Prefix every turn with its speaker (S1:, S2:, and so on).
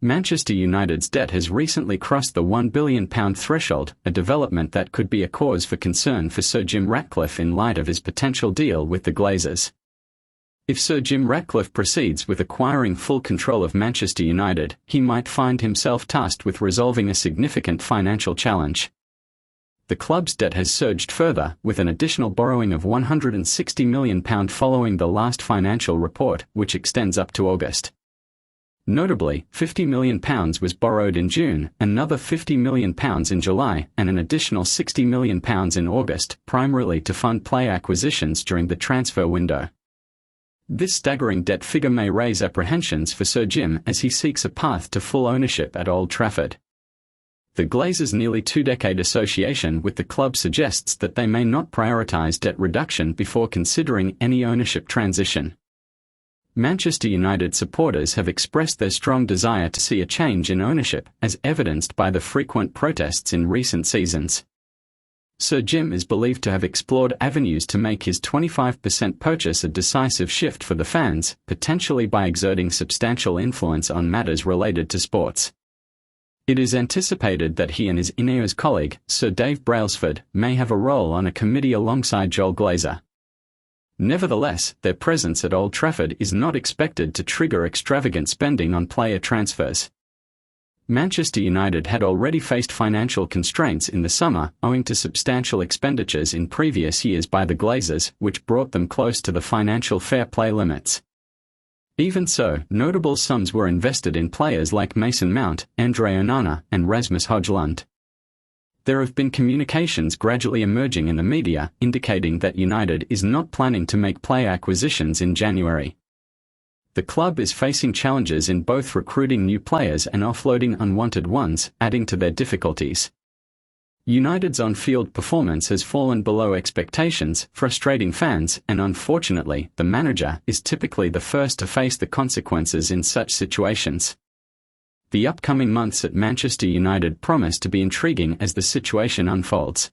S1: Manchester United's debt has recently crossed the £1 billion threshold, a development that could be a cause for concern for Sir Jim Ratcliffe in light of his potential deal with the Glazers. If Sir Jim Ratcliffe proceeds with acquiring full control of Manchester United, he might find himself tasked with resolving a significant financial challenge. The club's debt has surged further, with an additional borrowing of £160 million following the last financial report, which extends up to August. Notably, £50 million was borrowed in June, another £50 million in July, and an additional £60 million in August, primarily to fund player acquisitions during the transfer window. This staggering debt figure may raise apprehensions for Sir Jim as he seeks a path to full ownership at Old Trafford. The Glazers' nearly two-decade association with the club suggests that they may not prioritise debt reduction before considering any ownership transition. Manchester United supporters have expressed their strong desire to see a change in ownership, as evidenced by the frequent protests in recent seasons. Sir Jim is believed to have explored avenues to make his 25% purchase a decisive shift for the fans, potentially by exerting substantial influence on matters related to sports. It is anticipated that he and his Ineos colleague, Sir Dave Brailsford, may have a role on a committee alongside Joel Glazer. Nevertheless, their presence at Old Trafford is not expected to trigger extravagant spending on player transfers. Manchester United had already faced financial constraints in the summer owing to substantial expenditures in previous years by the Glazers, which brought them close to the financial fair play limits. Even so, notable sums were invested in players like Mason Mount, Andre Onana, and Rasmus Højlund. There have been communications gradually emerging in the media indicating that United is not planning to make player acquisitions in January. The club is facing challenges in both recruiting new players and offloading unwanted ones, adding to their difficulties. United's on-field performance has fallen below expectations, frustrating fans, and unfortunately, the manager is typically the first to face the consequences in such situations. The upcoming months at Manchester United promise to be intriguing as the situation unfolds.